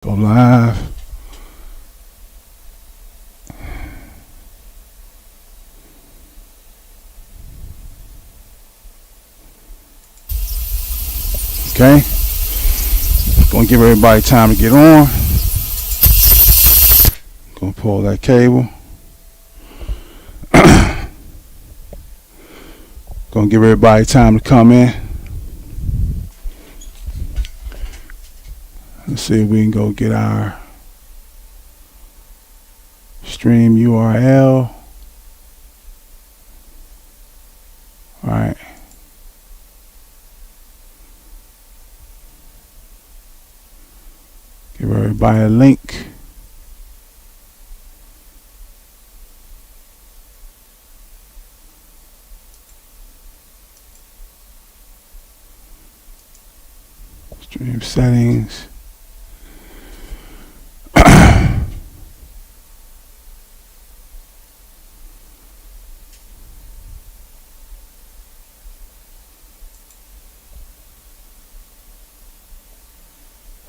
Go live. Okay. Gonna give everybody time to get on. Gonna pull that cable. Gonna give everybody time to come in. Let's see if we can go get our stream URL. All right. Give everybody a link. Stream settings.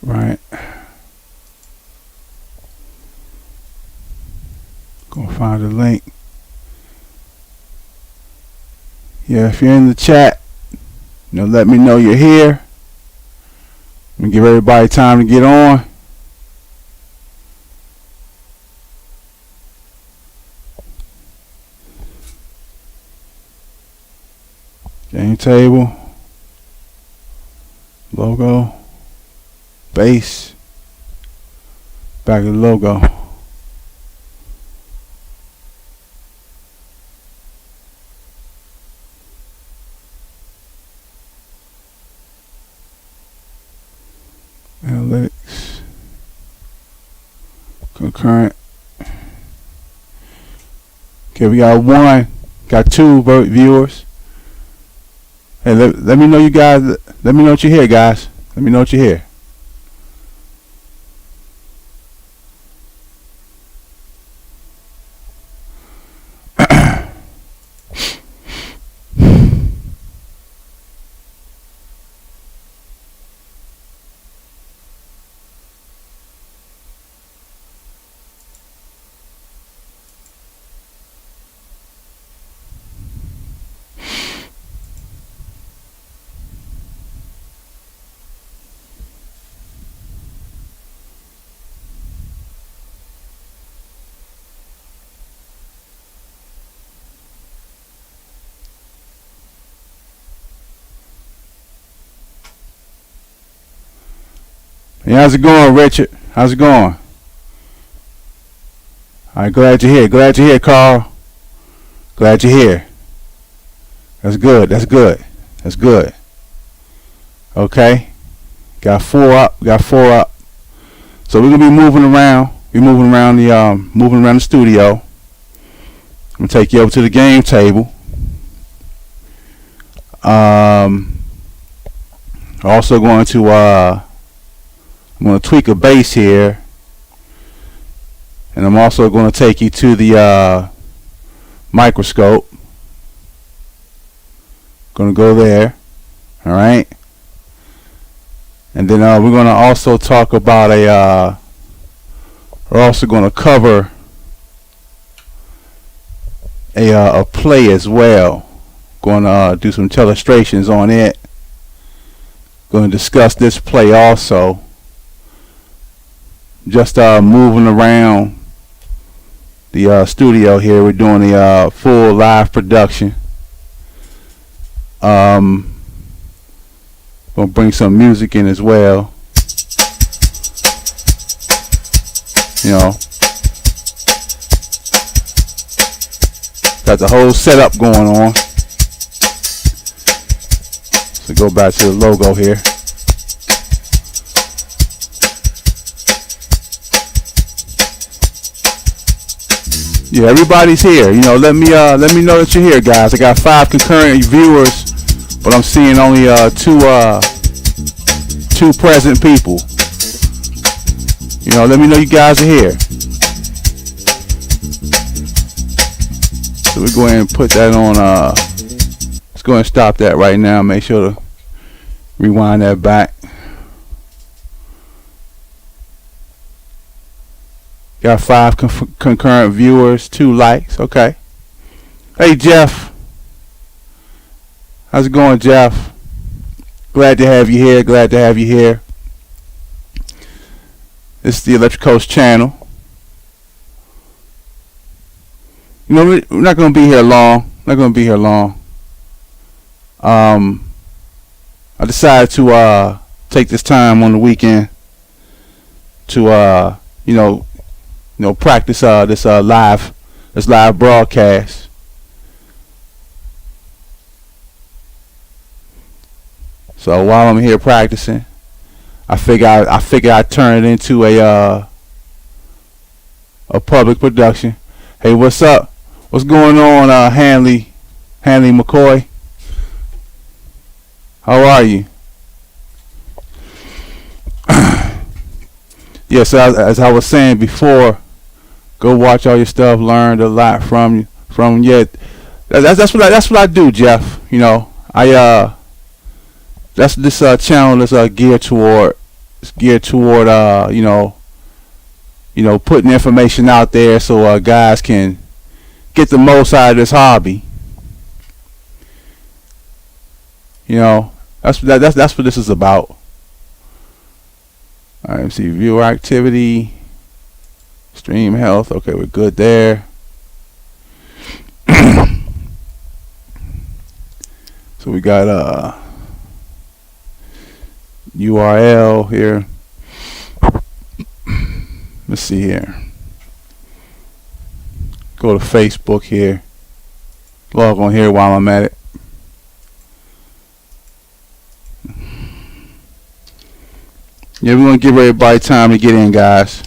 Right. Gonna find a link. Yeah, if you're in the chat, let me know you're here. And give everybody time to get on. Game table. Logo. Base. Back of the logo. Analytics. Concurrent. Okay, we got two viewers. Hey, let me know you guys. Let me know what you hear, guys. Let me know what you hear. Hey, how's it going, Richard? How's it going? All right, glad you're here. Glad you're here, Carl. Glad you're here. That's good. That's good. That's good. Okay. Got four up. So we're gonna be moving around. Moving around the studio. I'm gonna take you over to the game table. Also going to I'm going to tweak a base here, and I'm also going to take you to the microscope. Going to go there, all right, and then we're going to also talk about we're also going to cover a play as well. Going to do some telestrations on it. Going to discuss this play also. Just moving around the studio here. We're doing a full live production. Gonna bring some music in as well. Got the whole setup going on. So go back to the logo here. Yeah, everybody's here. Let me know that you're here, guys. I got 5 concurrent viewers, but I'm seeing only two present people. Let me know you guys are here. So we're going to put that on. Let's go ahead and stop that right now. Make sure to rewind that back. Got 5 concurrent viewers, 2 likes. Okay. Hey, Jeff. How's it going, Jeff? Glad to have you here. Glad to have you here. This is the Electric Coast channel. You know, we're not going to be here long. Not going to be here long. I decided to take this time on the weekend to practice this live broadcast. So while I'm here practicing, I figure I'd turn it into a public production. Hey, what's up? What's going on, Hanley McCoy? How are you? Yes, as I was saying before, go watch all your stuff. Learned a lot from you. That's what I do, Jeff. You know, that's this channel is geared toward putting information out there so guys can get the most out of this hobby. You know, that's what this is about. All right, let's see, viewer activity, stream health. Okay, we're good there. So we got URL here. Let's see here. Go to Facebook here. Log on here while I'm at it. Yeah, we're gonna give everybody time to get in, guys.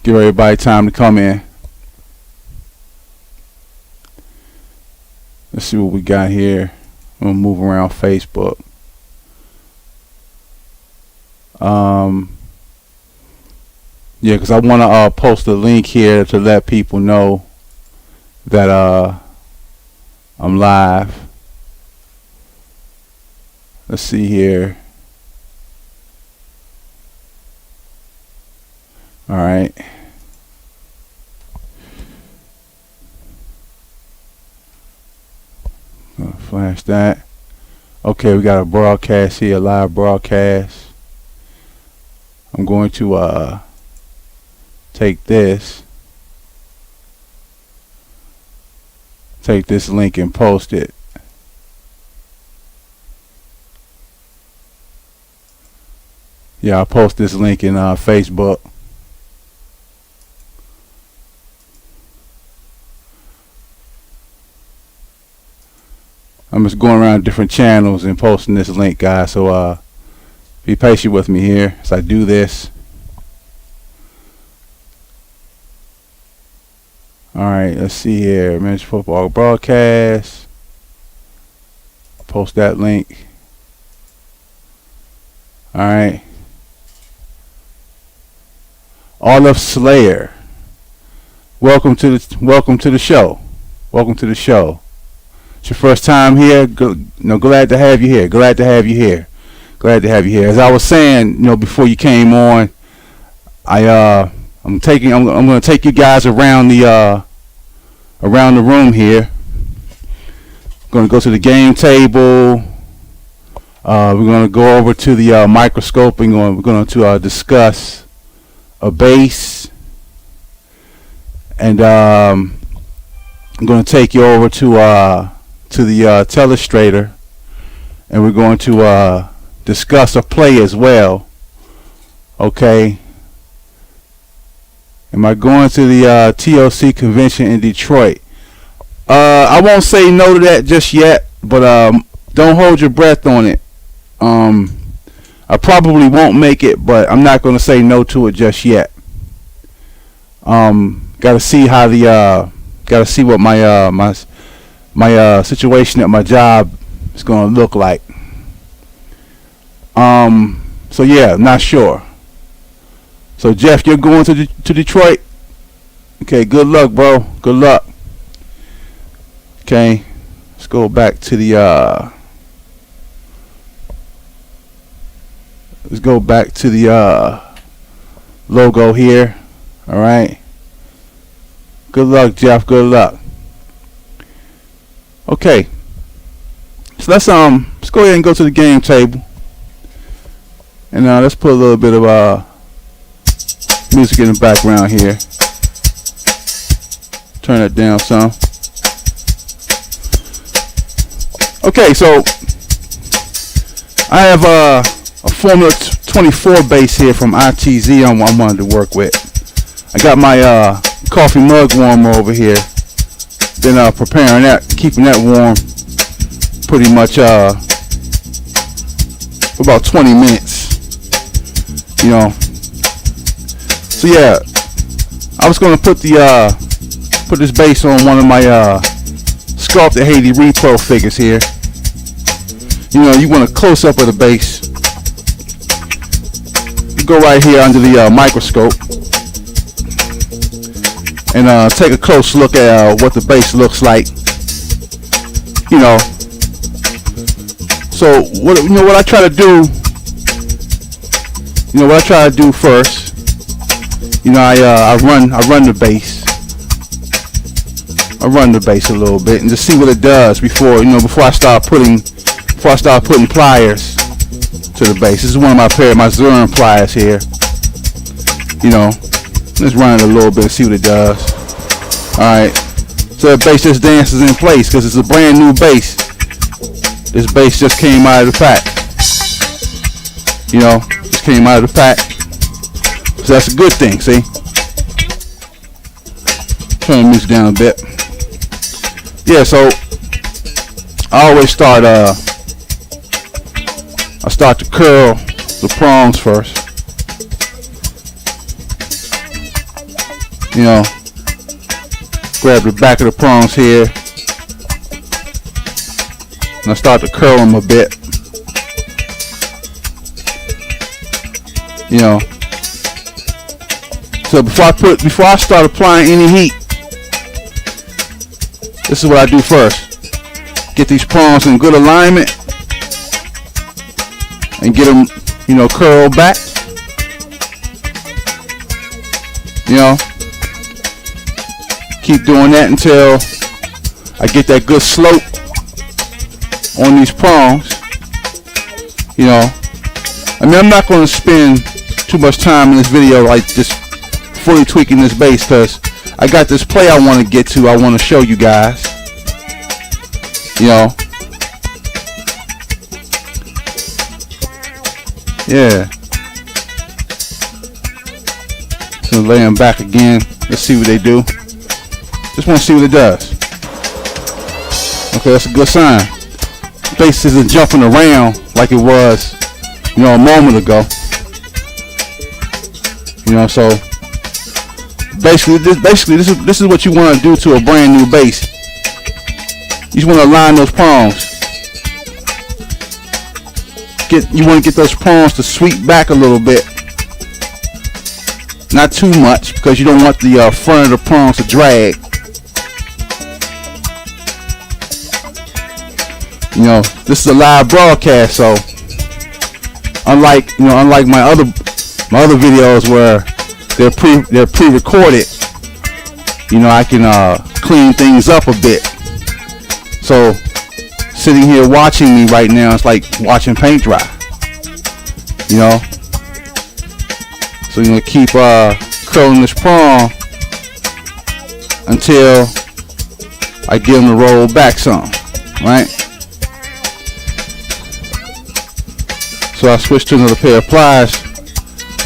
Give everybody time to come in. Let's see what we got here. I'm gonna move around Facebook. Yeah, because I want to post a link here to let people know that I'm live. Let's see here. All right. Gonna flash that. Okay, we got a broadcast here, live broadcast. I'm going to take this link and post it. Yeah, I'll post this link in Facebook. I'm just going around different channels and posting this link, guys, so be patient with me here as I do this. Alright, let's see here. Men's football broadcast. Post that link. Alright. Olive Slayer. Welcome to the show. Welcome to the show. It's your first time here. Glad to have you here. Glad to have you here. Glad to have you here. As I was saying, before you came on, I'm going to take you guys around the room here. I'm going to go to the game table. We're going to go over to the microscope, and we're going to discuss a base, and I'm going to take you over to the Telestrator, and we're going to discuss a play as well. Okay. Am I going to the TOC convention in Detroit? I won't say no to that just yet, but don't hold your breath on it. I probably won't make it, but I'm not going to say no to it just yet. Gotta see how gotta see what my situation at my job is going to look like. So yeah, not sure. So Jeff, you're going to Detroit? Okay, good luck, bro. Good luck. Okay, let's go back to the let's go back to the logo here. All right. Good luck, Jeff. Good luck. Okay. So let's go ahead and go to the game table, and let's put a little bit of music in the background here. Turn it down some. Okay, so I have a Formula 24 base here from ITZ I wanted to work with. I got my coffee mug warmer over here. Been preparing that, keeping that warm pretty much for about 20 minutes. You know. So yeah, I was gonna put this base on one of my sculpted Haiti Repro figures here. You know, you want a close up of the base. You go right here under the microscope and take a close look at what the base looks like. You know. So what I try to do. You know what I try to do first. You know, I run the base. I run the base a little bit and just see what it does before I start putting pliers to the base. This is one of my Zurn pliers here. You know, let's run it a little bit and see what it does. Alright, so the base just dances in place because it's a brand new base. This base just came out of the pack. You know, just came out of the pack. So that's a good thing, see? Turn the music down a bit. Yeah, so I always start to curl the prongs first. You know, grab the back of the prongs here and I start to curl them a bit. You know, so before I start applying any heat, this is what I do first. Get these prongs in good alignment and get them, you know, curled back. You know, keep doing that until I get that good slope on these prongs. You know, I mean, I'm not going to spend too much time in this video like just fully tweaking this base because I got this play I want to get to. I want to show you guys. You know. Yeah. So lay them back again. Let's see what they do. Just want to see what it does. Okay, that's a good sign. The base isn't jumping around like it was, you know, a moment ago. You know, so basically this is what you want to do to a brand new base. You just want to align those prongs. You want to get those prongs to sweep back a little bit. Not too much because you don't want the front of the prongs to drag. You know, this is a live broadcast, so unlike my other videos where they're pre-recorded, you know, I can clean things up a bit. So sitting here watching me right now, it's like watching paint dry. You know, so you're gonna keep curling this prong until I get them to roll back some, right? So I switched to another pair of pliers.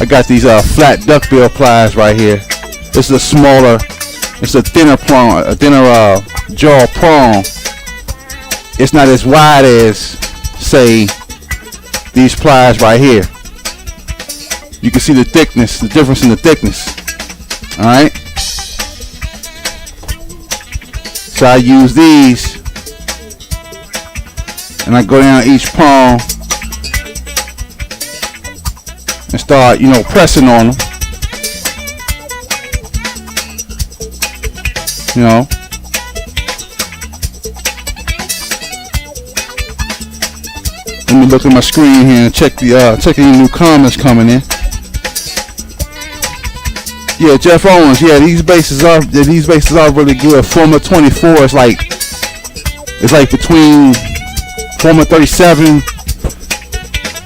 I got these flat duckbill pliers right here. This is a smaller, it's a thinner prong, a thinner jaw prong. It's not as wide as, say, these pliers right here. You can see the thickness, the difference in the thickness. Alright? So I use these and I go down each prong and start, you know, pressing on them. You know. Let me look at my screen here and check any new comments coming in. Yeah, Jeff Owens. Yeah, these bases are really good. Formula 24 is like between Formula 37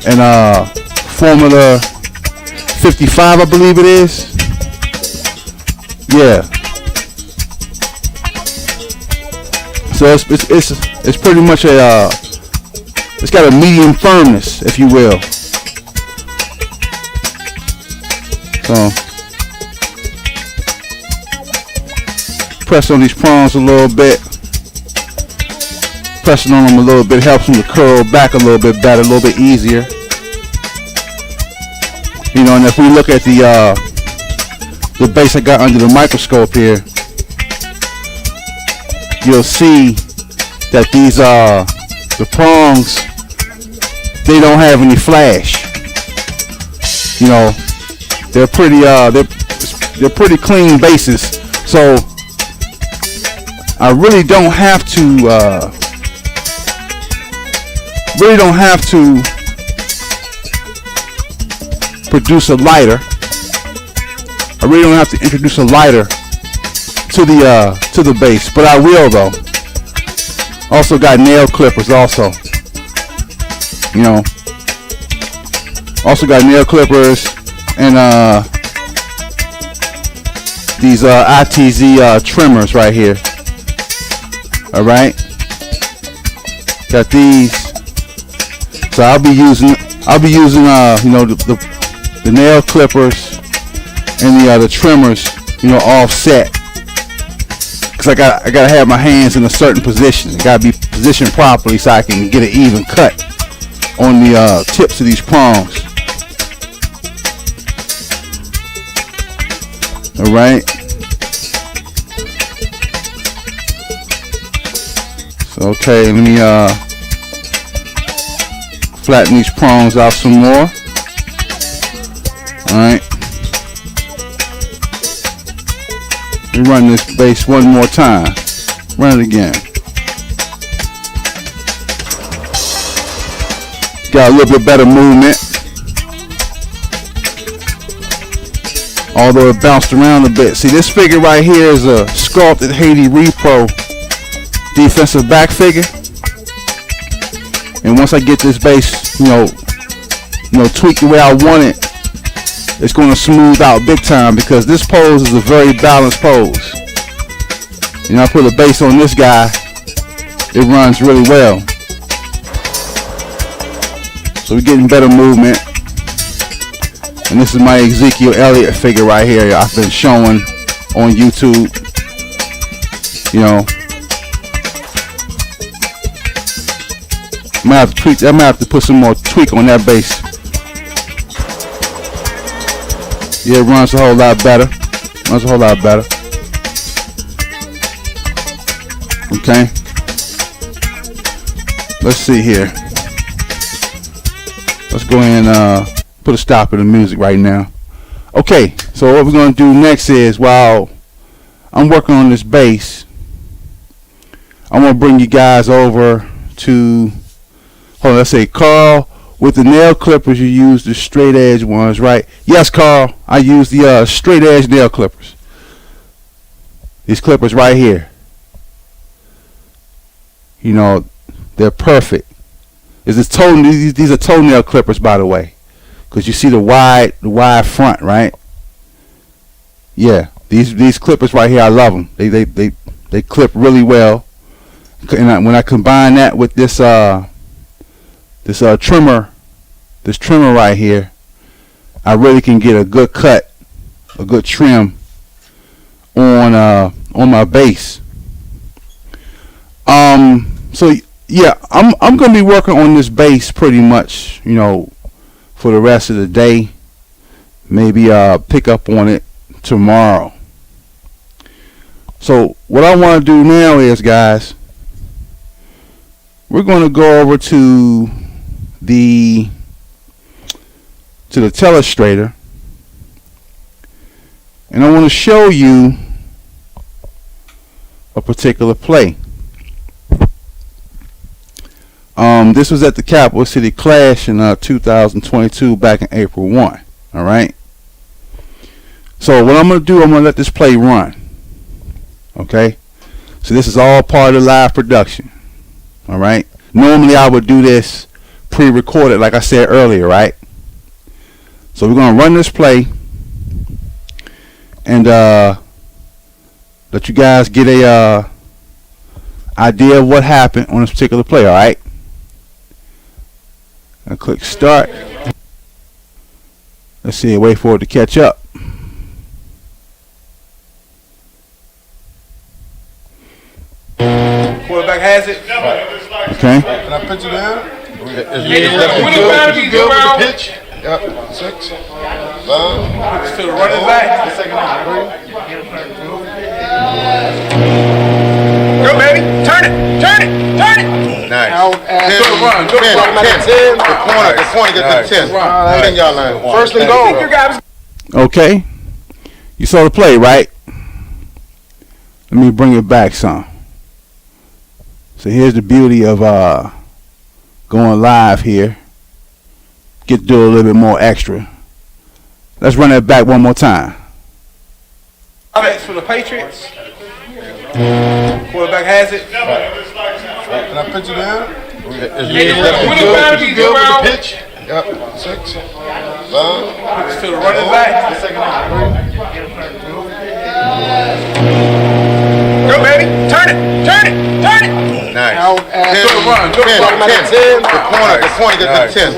and Formula 55, I believe it is. Yeah. So it's pretty much it's got a medium firmness, if you will. So press on these prongs a little bit. Pressing on them a little bit helps them to curl back a little bit better, a little bit easier. You know, and if we look at the base I got under the microscope here, you'll see that these the prongs, they don't have any flash. You know, they're pretty clean bases. So I really don't have to produce a lighter. I really don't have to introduce a lighter to the base, but I will though. Also got nail clippers also. You know. Also got nail clippers and these ITZ trimmers right here. Alright. Got these. So I'll be using you know, the nail clippers and the trimmers, you know, offset, because I gotta have my hands in a certain position. It gotta be positioned properly so I can get an even cut on the tips of these prongs. All right. So okay, let me flatten these prongs out some more. Alright. Let me run this base one more time. Run it again. Got a little bit better movement. Although it bounced around a bit. See, this figure right here is a sculpted Haiti Repro defensive back figure. And once I get this base, you know, tweaked the way I want it, it's going to smooth out big time, because this pose is a very balanced pose. You know, I put a base on this guy, it runs really well. So we're getting better movement. And this is my Ezekiel Elliott figure right here I've been showing on YouTube. You know, I might have to put some more tweak on that base. Yeah, it runs a whole lot better. Okay. Let's see here. Let's go ahead and put a stop in the music right now. Okay, so what we're going to do next is, while I'm working on this bass, I want to bring you guys over to, hold on, let's say, Carl, with the nail clippers you use the straight edge ones, right? Yes, Carl, I use the straight edge nail clippers. These clippers right here. You know, they're perfect. These are toenail clippers, by the way, because you see the wide front, right? Yeah, these clippers right here, I love them. They clip really well. And when I combine that with this trimmer right here, I really can get a good cut, a good trim on my base. So yeah, I'm gonna be working on this base pretty much, you know, for the rest of the day. Maybe pick up on it tomorrow. So what I want to do now is, guys, we're going to go over to the Telestrator, and I want to show you a particular play. This was at the Capital City Clash in 2022, back in April 1. All right. So what I'm gonna do, I'm gonna let this play run. Okay. So this is all part of the live production. All right. Normally I would do this pre-recorded, like I said earlier, right? So we're gonna run this play and let you guys get a idea of what happened on this particular play. All right. I click start. Let's see. Wait for it to catch up. Quarterback has it. Okay. Can I pitch it in? You go with the pitch. Yep. 6. 5. To the running back. Go, baby. Turn it. Turn it. Turn it. Nice. Go to run. Go to run. 10. The corner gets the 10. 10 yard line. First and goal. Okay. You saw the play, right? Let me bring it back some. So here's the beauty of going live here. Get to do a little bit more extra. Let's run that back one more time. Offense for the Patriots. Quarterback has it. Can I pitch it in? You go with the pitch. Yep. 6. 5. To the running back. Go, baby. Turn it. Turn it. Turn it. Nice. Go to run. Go to 10. run. 10. The corner gets the 10.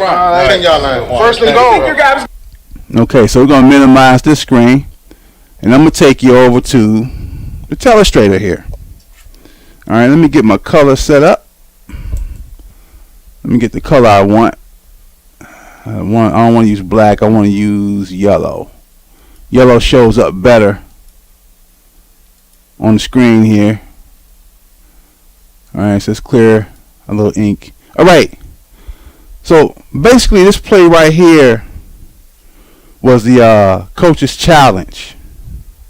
10 yard line. First and goal. Okay, so we're going to minimize this screen. And I'm going to take you over to the Telestrator here. All right, let me get my color set up. Let me get the color I want. I don't want to use black. I want to use yellow. Yellow shows up better on the screen here. All right, so let's clear a little ink. All right. So basically, this play right here was the coach's challenge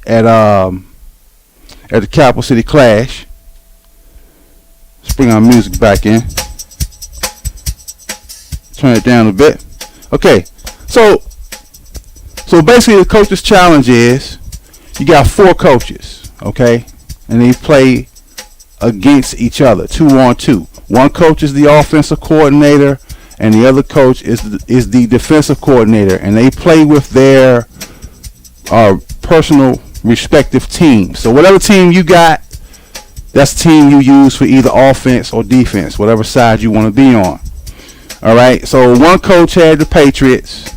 at the Capital City Clash. Let's bring our music back in. Turn it down a bit. Okay, so basically the coach's challenge is you got 4 coaches, okay, and they play against each other 2-on-2. One coach is the offensive coordinator, and the other coach is the defensive coordinator, and they play with their personal respective teams. So whatever team you got, that's the team you use for either offense or defense, whatever side you want to be on. All right, so one coach had the Patriots,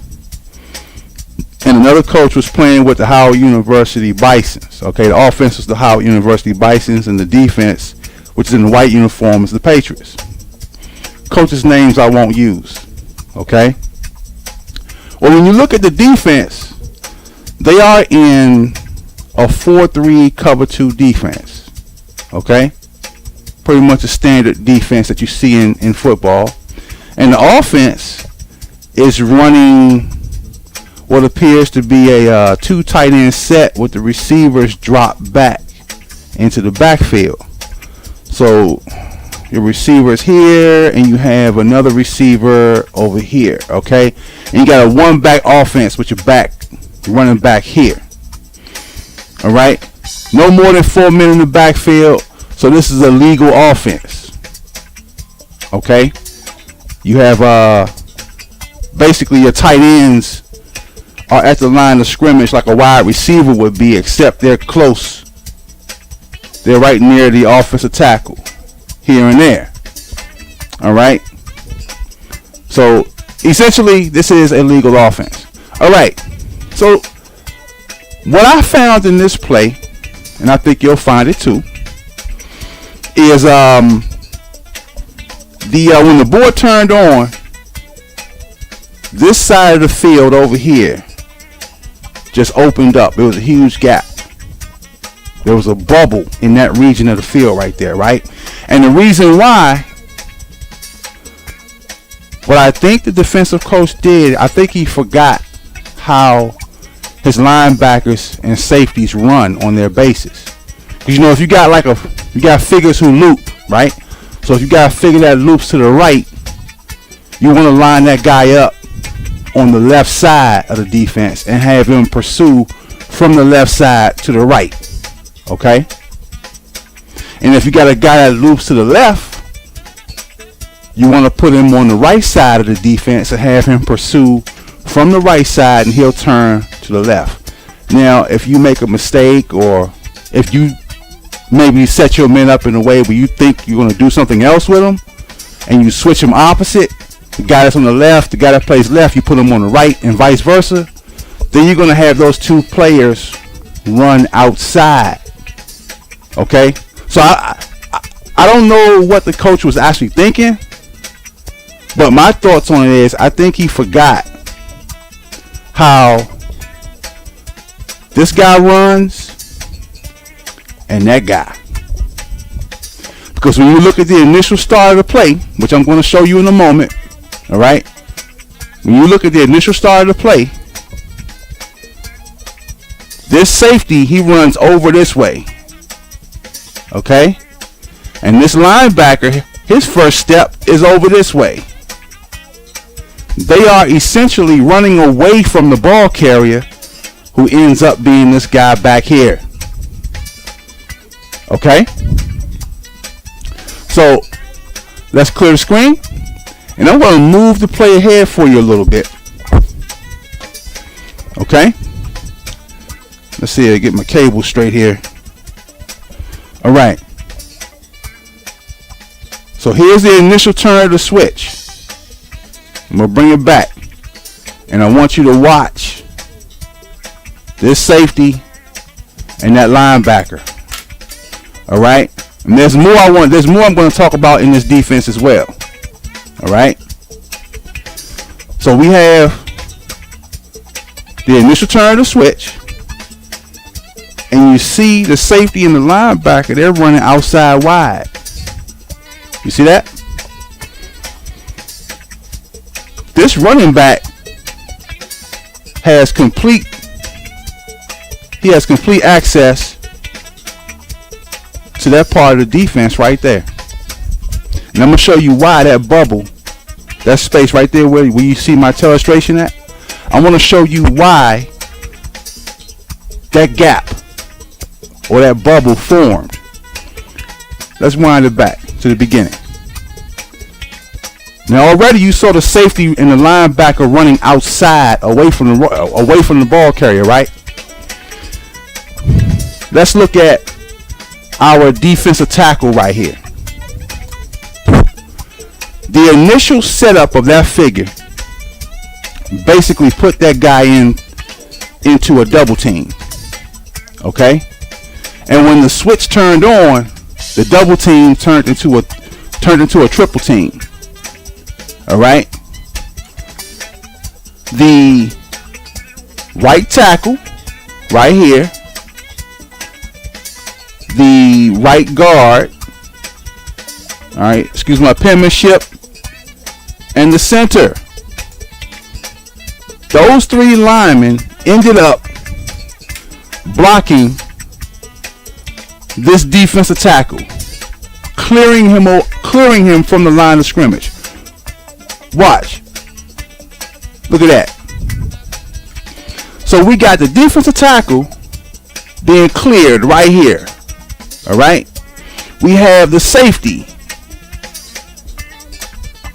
and another coach was playing with the Howard University Bisons. Okay, the offense was the Howard University Bisons, and the defense, which is in the white uniform, is the Patriots. Coaches' names I won't use. Okay. Well, when you look at the defense, they are in a 4-3 cover 2 defense. Okay, pretty much a standard defense that you see in football. And the offense is running what appears to be a 2 tight end set with the receivers drop back into the backfield. So your receiver is here, and you have another receiver over here. Okay, and you got a 1-back offense with your back running back here. All right, no more than 4 men in the backfield. So this is a legal offense. Okay. You have basically your tight ends are at the line of scrimmage like a wide receiver would be, except they're close. They're right near the offensive tackle, here and there. All right. So essentially, this is a legal offense. All right. So what I found in this play, and I think you'll find it too, is when the board turned on, this side of the field over here just opened up. It was a huge gap. There was a bubble in that region of the field right there, right? And the reason why, what I think the defensive coach did, I think he forgot how his linebackers and safeties run on their bases. Because, you know, if you got figures who loop, right? So if you got to figure that loops to the right, you want to line that guy up on the left side of the defense and have him pursue from the left side to the right. Okay? And if you got a guy that loops to the left, you want to put him on the right side of the defense and have him pursue from the right side, and he'll turn to the left. Now, if you make a mistake, or if you maybe set your men up in a way where you think you're going to do something else with them, and you switch them opposite, the guy that's on the left, the guy that plays left, you put him on the right, and vice versa, then you're going to have those two players run outside. Okay? So I don't know what the coach was actually thinking, but my thoughts on it is I think he forgot how this guy runs and that guy. Because when you look at the initial start of the play, which I'm going to show you in a moment, all right? When you look at the initial start of the play, this safety, he runs over this way, okay? And this linebacker, his first step is over this way. They are essentially running away from the ball carrier, who ends up being this guy back here. Okay? So, let's clear the screen. And I'm going to move the play ahead for you a little bit. Okay? Let's see, I get my cable straight here. Alright. So here's the initial turn of the switch. I'm going to bring it back. And I want you to watch this safety and that linebacker. Alright? And there's more I'm going to talk about in this defense as well. Alright? So we have the initial turn of the switch. And you see the safety and the linebacker, they're running outside wide. You see that? This running back has complete access to that part of the defense right there. And I'm going to show you why that bubble, that space right there where you see my Telestration at, I want to show you why that gap or that bubble formed. Let's wind it back to the beginning. Now already you saw the safety and the linebacker running outside away from the ball carrier, right? Let's look at our defensive tackle right here. The initial setup of that figure basically put that guy into a double team. Okay? And when the switch turned on, the double team turned into a triple team. All right. The right tackle right here, the right guard, all right, excuse my penmanship, and the center. Those three linemen ended up blocking this defensive tackle, clearing him from the line of scrimmage. Watch. Look at that. So we got the defensive tackle being cleared right here. All right. We have the safety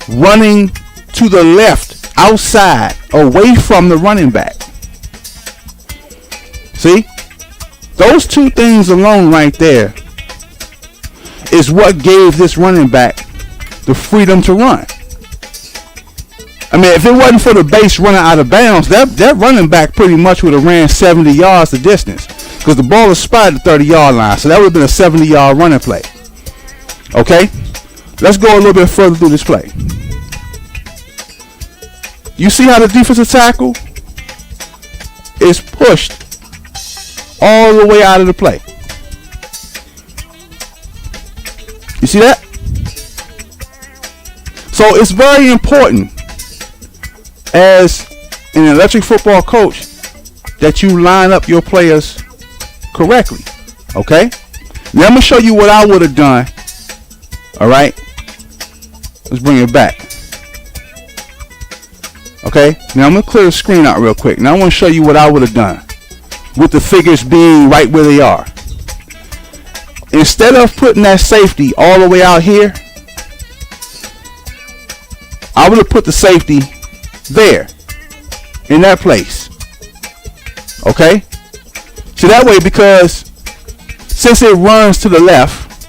running to the left, outside, away from the running back. See? Those two things alone right there is what gave this running back the freedom to run. I mean, if it wasn't for the base running out of bounds, that running back pretty much would have ran 70 yards the distance, because the ball is spotted at the 30-yard line. So that would have been a 70-yard running play. Okay? Let's go a little bit further through this play. You see how the defensive tackle is pushed all the way out of the play. You see that? So it's very important as an electric football coach that you line up your players correctly. Okay? Now I'm going to show you what I would have done, all right, Let's bring it back. Okay, now I'm going to clear the screen out real quick. Now I want to show you what I would have done with the figures being right where they are. Instead of putting that safety all the way out here, I would have put the safety there, in that place. Okay? So that way, because since it runs to the left,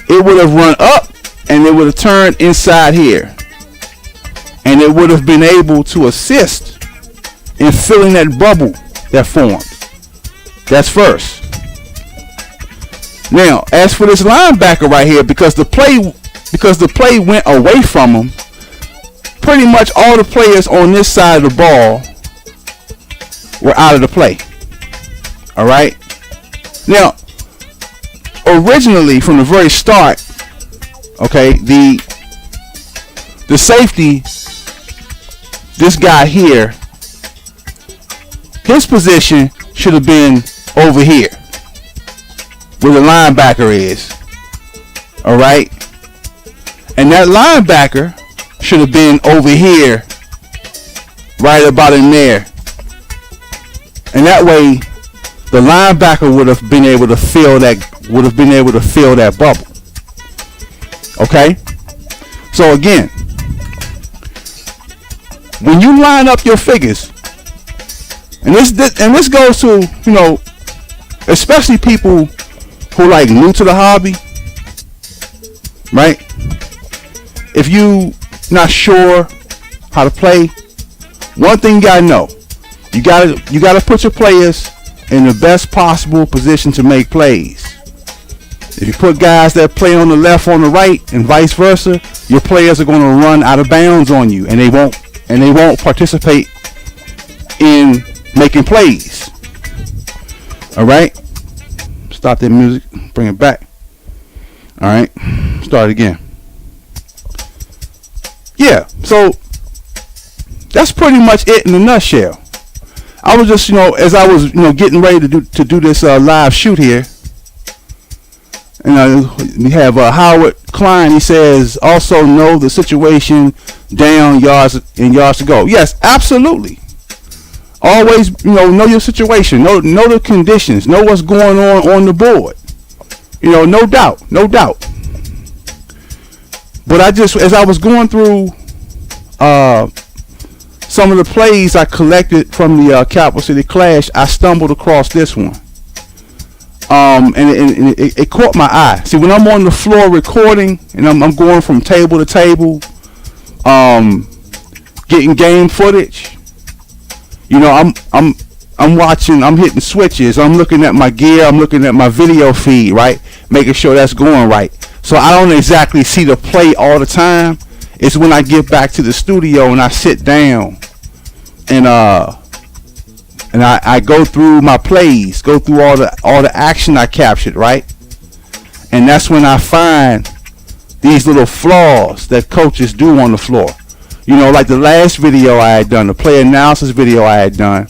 it would have run up and it would have turned inside here. And it would have been able to assist in filling that bubble that formed. That's first. Now, as for this linebacker right here, because the play went away from him, pretty much all the players on this side of the ball were out of the play. All right. Now, originally from the very start, okay, the safety, this guy here, his position should have been over here, where the linebacker is. All right. And that linebacker should have been over here, right about in there. And that way, the linebacker would have been able to fill that bubble. Okay? So again, when you line up your figures, and this goes to, you know, especially people who like new to the hobby, right? If you not sure how to play, one thing you gotta know, you gotta put your players in the best possible position to make plays. If you put guys that play on the left on the right and vice versa, your players are going to run out of bounds on you, and they won't participate in making plays. All right, stop that music, bring it back. All right, start again. Yeah, so that's pretty much it in a nutshell. I was just, as I was, getting ready to do this live shoot here, and we have Howard Klein. He says, also know the situation down yards to go. Yes, absolutely. Always, know your situation. Know the conditions. Know what's going on the board. No doubt. But as I was going through some of the plays I collected from the Capital City Clash, I stumbled across this one. And it caught my eye. See, when I'm on the floor recording and I'm going from table to table, getting game footage, I'm watching, I'm hitting switches, I'm looking at my gear, I'm looking at my video feed, right? Making sure that's going right. So I don't exactly see the play all the time. It's when I get back to the studio and I sit down and I go through my plays, go through all the action I captured, right? And that's when I find these little flaws that coaches do on the floor. Like the last video I had done, the play analysis video I had done,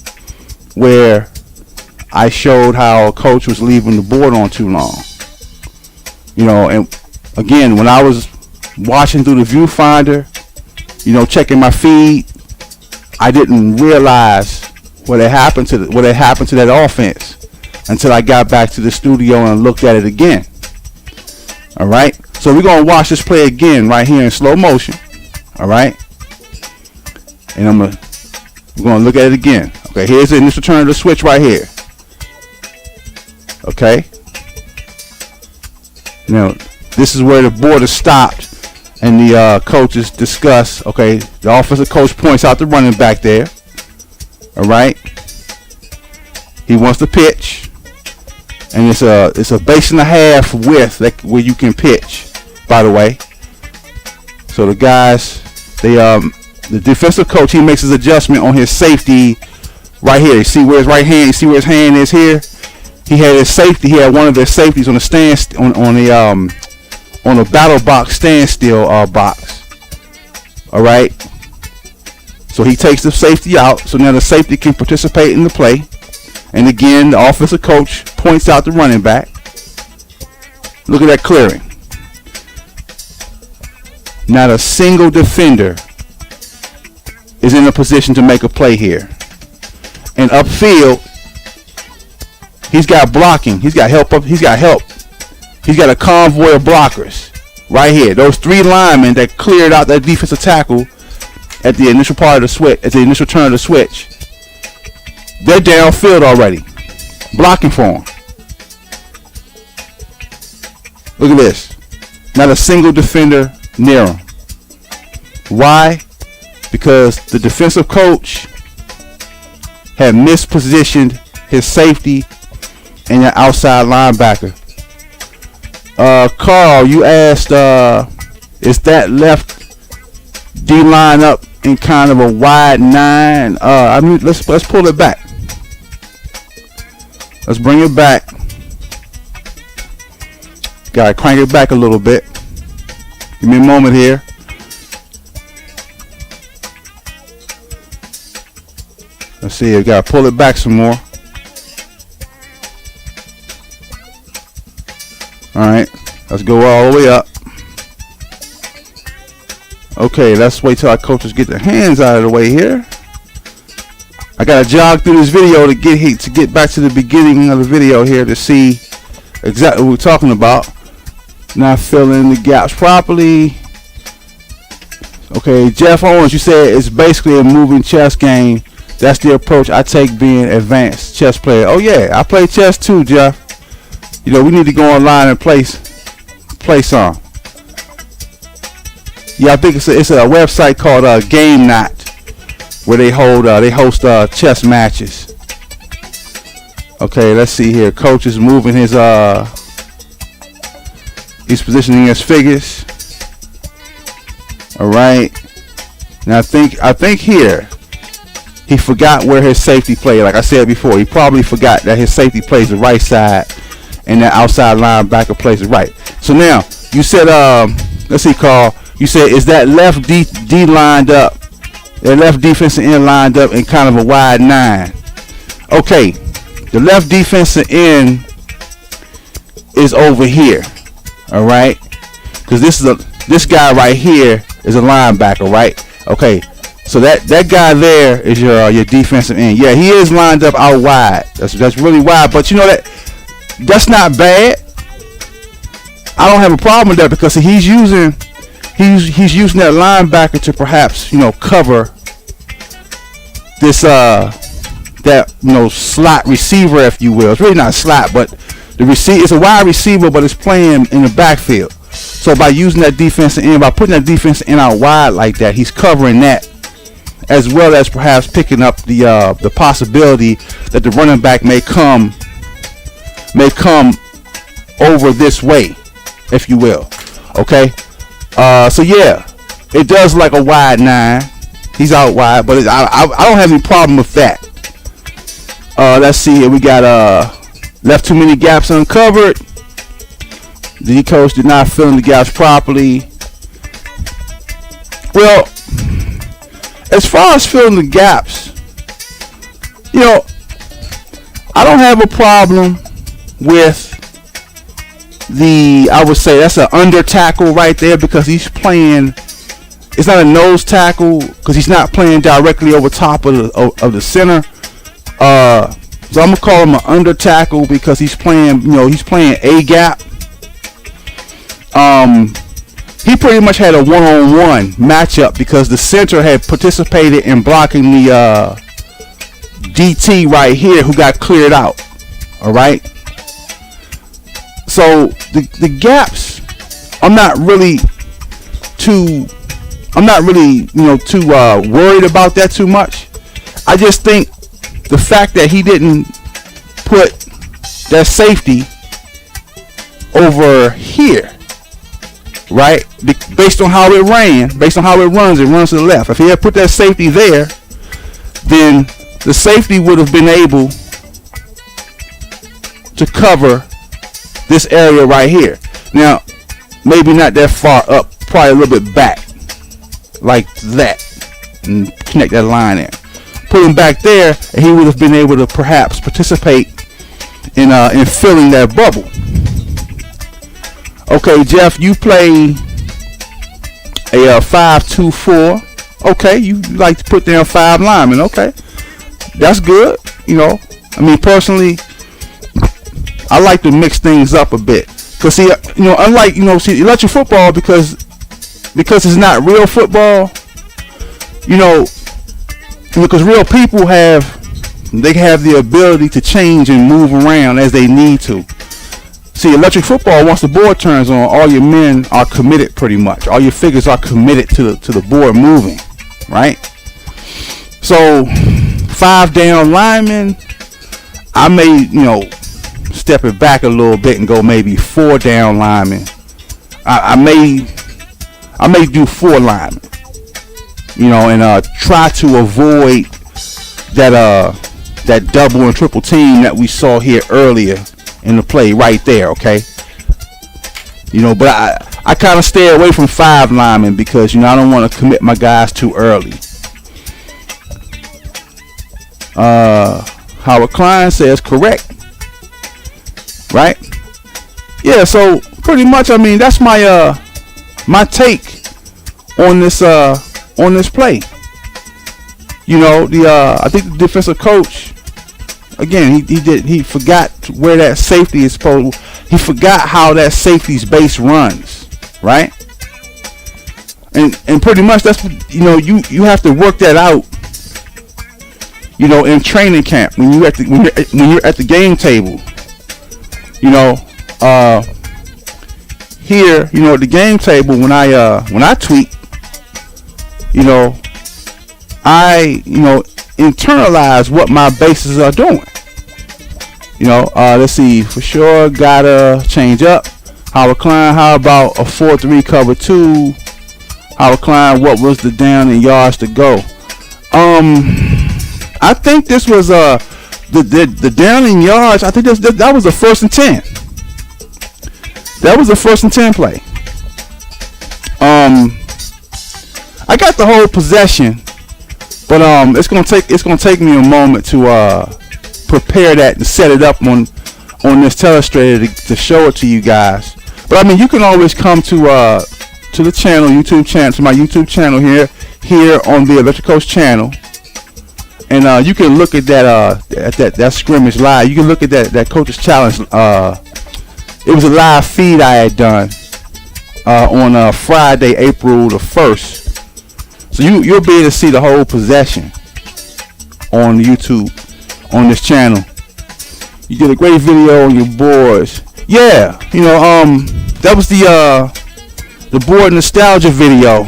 where I showed how a coach was leaving the board on too long. And again, when I was watching through the viewfinder, checking my feed, I didn't realize what had happened to that offense until I got back to the studio and looked at it again. All right, so we're gonna watch this play again right here in slow motion. All right, and we're gonna look at it again. Okay, here's the initial turn of the switch right here. Okay, now this is where the board is stopped and the coaches discuss. Okay, the offensive coach points out the running back there. All right, he wants to pitch, and it's a base and a half width where you can pitch, by the way. So the guys, the defensive coach, he makes his adjustment on his safety right here. You see where his right hand, you see where his hand is here. He had his safety. He had one of their safeties on the stand on a battle box standstill box. All right. So he takes the safety out, so now the safety can participate in the play. And again, the offensive coach points out the running back. Look at that clearing. Not a single defender is in a position to make a play here. And upfield, he's got blocking. He's got help up. He's got help. He's got a convoy of blockers right here. Those 3 linemen that cleared out that defensive tackle at the initial part of the switch, at the initial turn of the switch. They're downfield already, blocking for him. Look at this. Not a single defender near him. Why? Because the defensive coach had mispositioned his safety and your outside linebacker. Carl, you asked, is that left D line up in kind of a wide 9? I mean, let's pull it back. Let's bring it back. Gotta crank it back a little bit. Give me a moment here. Let's see. We gotta pull it back some more. All right. Let's go all the way up. Okay, let's wait till our coaches get their hands out of the way here. I gotta jog through this video to get back to the beginning of the video here to see exactly what we're talking about. Not filling the gaps properly. Okay, Jeff Owens, you said it's basically a moving chess game. That's the approach I take being advanced chess player. Oh yeah, I play chess too, Jeff. You know, we need to go online and play some. Yeah, I think it's a website called Game Knot, where they host chess matches. Okay, let's see here. Coach is moving his he's positioning his figures. All right. Now I think here he forgot where his safety played. Like I said before, he probably forgot that his safety plays the right side and that outside linebacker plays the right. So now you said let's see, Carl. You said, is that left D lined up, the left defensive end lined up in kind of a wide 9? Okay, the left defensive end is over here, all right? Because this guy right here is a linebacker, right? Okay, so that guy there is your defensive end. Yeah, he is lined up out wide. That's really wide, but you know that's not bad. I don't have a problem with that because he's using that linebacker to perhaps, you know, cover this that, you know, slot receiver, if you will. It's really not a slot, but it's a wide receiver, but it's playing in the backfield. So by using that defensive end, by putting that defensive end out wide like that, he's covering that, as well as perhaps picking up the possibility that the running back may come over this way, if you will. Okay. So yeah, it does like a wide 9. He's out wide, but I don't have any problem with that. Let's see here. We got left too many gaps uncovered. The coach did not fill in the gaps properly. Well, as far as filling the gaps, you know, I don't have a problem with I would say that's an under tackle right there, because he's playing, it's not a nose tackle because he's not playing directly over top of the center. So I'm gonna call him an under tackle because he's playing, you know, he's playing a gap. He pretty much had a one-on-one matchup because the center had participated in blocking the DT right here, who got cleared out. All right. So the gaps, I'm not really too worried about that too much. I just think the fact that he didn't put that safety over here, right? Based on how it runs to the left. If he had put that safety there, then the safety would have been able to cover this area right here. Now, maybe not that far up, probably a little bit back, like that, and connect that line there. Put him back there, and he would have been able to perhaps participate in filling that bubble. Okay, Jeff, you play a 5-2-4. Okay, you like to put down 5 linemen. Okay, that's good. You know, I mean, personally, I like to mix things up a bit. Cause see, you know, unlike, you know, see, electric football, because it's not real football. You know, because real people have the ability to change and move around as they need to. See, electric football, once the board turns on, all your men are committed pretty much. All your figures are committed to the board moving, right? So, 5 down linemen, I may, you know, step it back a little bit and go maybe 4 down linemen. I may do 4 linemen, you know, and try to avoid that double and triple team that we saw here earlier in the play right there, okay? You know, but I kind of stay away from 5 linemen because, you know, I don't want to commit my guys too early. Howard Klein says correct, right? Yeah, so pretty much, I mean, that's my my take on this play. You know, I think the defensive coach, again, he forgot where that safety is supposed. He forgot how that safety's base runs, right? And pretty much that's, you know, you have to work that out, you know, in training camp when you're at the game table. You know, here, you know, at the game table, when I tweet, you know, I internalize what my bases are doing. You know, let's see, for sure, gotta change up. Howard Klein, how about a 4-3 cover 2? Howard Klein, what was the down in yards to go? I think this was the down in yards. I think that was the 1st and 10. That was the 1st and 10 play. I got the whole possession, but it's gonna take me a moment to prepare that and set it up on this Telestrator to show it to you guys. But I mean, you can always come to the channel, to my YouTube channel here on the Electric Coach channel, and you can look at that scrimmage live. You can look at that coach's challenge. It was a live feed I had done on Friday, April the 1st. So you'll be able to see the whole possession on YouTube on this channel. You did a great video on your boards. Yeah, you know, that was the board nostalgia video.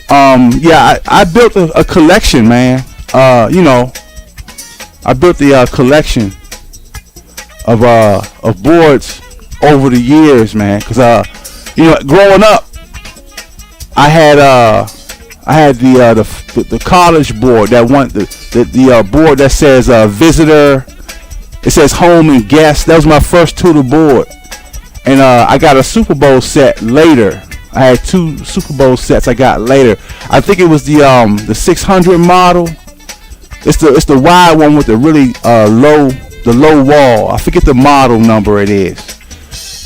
Yeah, I built a collection, man. You know, I built the collection of boards over the years, man. Cause you know, growing up, I had the college board that the board that says visitor. It says home and guest. That was my first tutor board, and I got a Super Bowl set later. I had 2 Super Bowl sets I got later. I think it was the 600 model. It's the wide one with the really low wall. I forget the model number it is,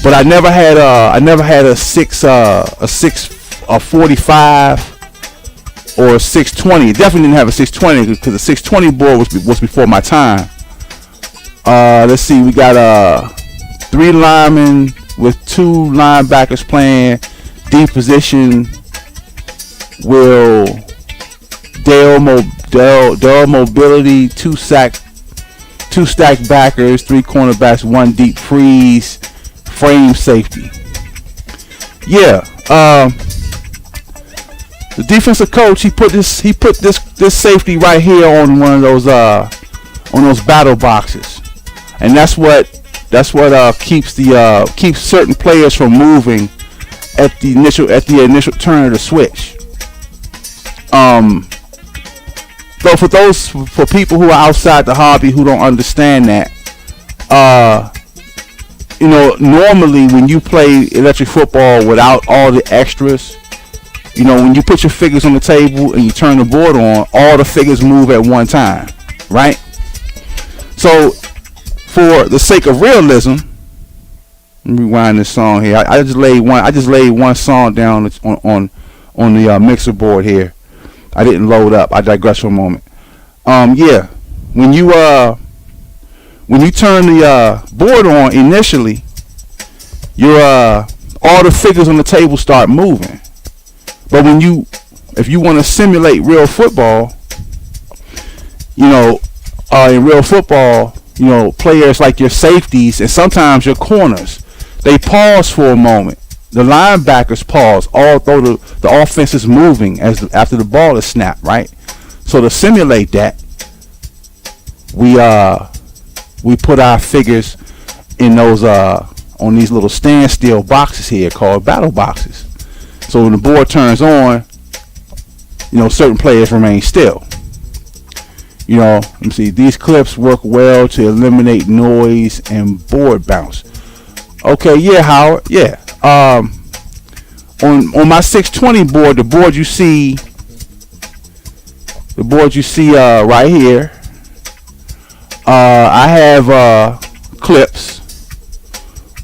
but I never had a 645 or a 620. It definitely didn't have a 620 because the 620 board was before my time. Let's see, we got 3 linemen with 2 linebackers playing deep position. Will Dale mobility, 2 stack backers, 3 cornerbacks, 1 deep freeze, frame safety. Yeah, the defensive coach, he put this safety right here on one of those battle boxes, and that's what keeps certain players from moving at the initial turn of the switch. So for people who are outside the hobby who don't understand that, you know, normally when you play electric football without all the extras, you know, when you put your figures on the table and you turn the board on, all the figures move at one time, right? So for the sake of realism, Let me rewind this song here. I just laid one song down on the mixer board here. I didn't load up. I digress for a moment. Yeah, when you turn the board on initially, your all the figures on the table start moving. But if you want to simulate real football, in real football, players like your safeties and sometimes your corners, they pause for a moment. The linebackers pause, although the offense is moving after the ball is snapped, right? So to simulate that, we put our figures in those on these little standstill boxes here called battle boxes. So when the board turns on, certain players remain still. Let me see. These clips work well to eliminate noise and board bounce. Okay, yeah, Howard. Yeah. On my 620 board, the board you see right here. I have clips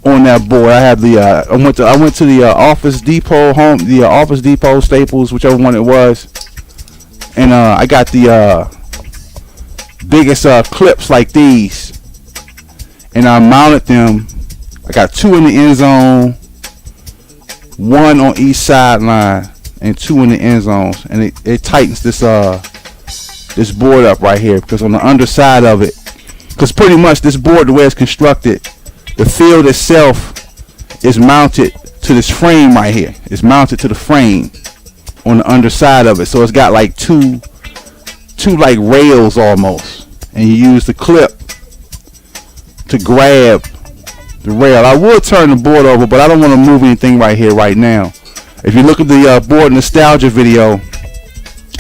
on that board. I have I went to the Office Depot Office Depot, Staples, whichever one it was, and I got the biggest clips like these, and I mounted them. I got 2 in the end zone, 1 on each sideline, and 2 in the end zones, and it tightens this board up right here, because on the underside of it, because pretty much this board, the way it's constructed, the field itself is mounted to this frame right here. It's mounted to the frame on the underside of it, so it's got like two like rails almost, and you use the clip to grab the rail. I will turn the board over, but I don't want to move anything right here right now. If you look at the board nostalgia video,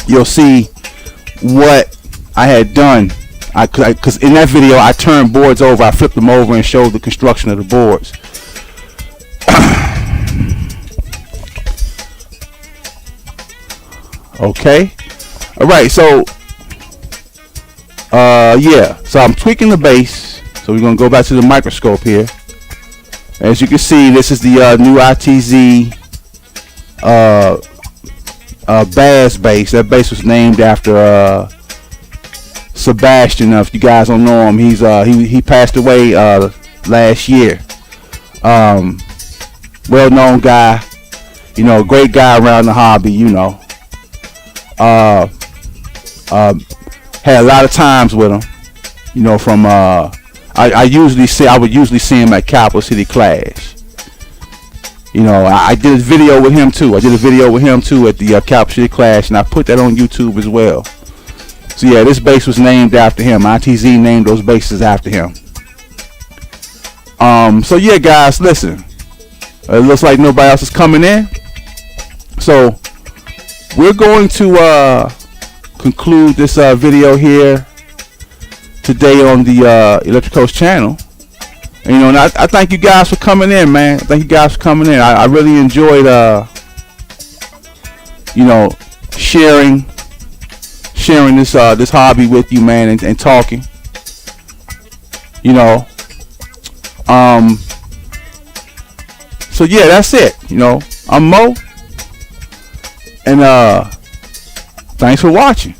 you'll see what I had done. Because in that video I turned boards over, I flipped them over and showed the construction of the boards. Okay, all right, so yeah, so I'm tweaking the base, so we're gonna go back to the microscope here. As you can see, this is the new ITZ Bass base. That base was named after Sebastian. If you guys don't know him, he passed away last year. Well-known guy, great guy around the hobby. Had a lot of times with him. From I would usually see him at Capital City Clash. I did a video with him too. At the Capital City Clash, and I put that on YouTube as well. So yeah, this base was named after him. ITZ named those bases after him. So yeah, guys, listen. It looks like nobody else is coming in. So we're going to conclude this video here today on the Electric Coast channel. And, I thank you guys for coming in, man. Thank you guys for coming in. I really enjoyed sharing this hobby with you, man, and talking. So yeah, that's it. I'm Mo, and thanks for watching.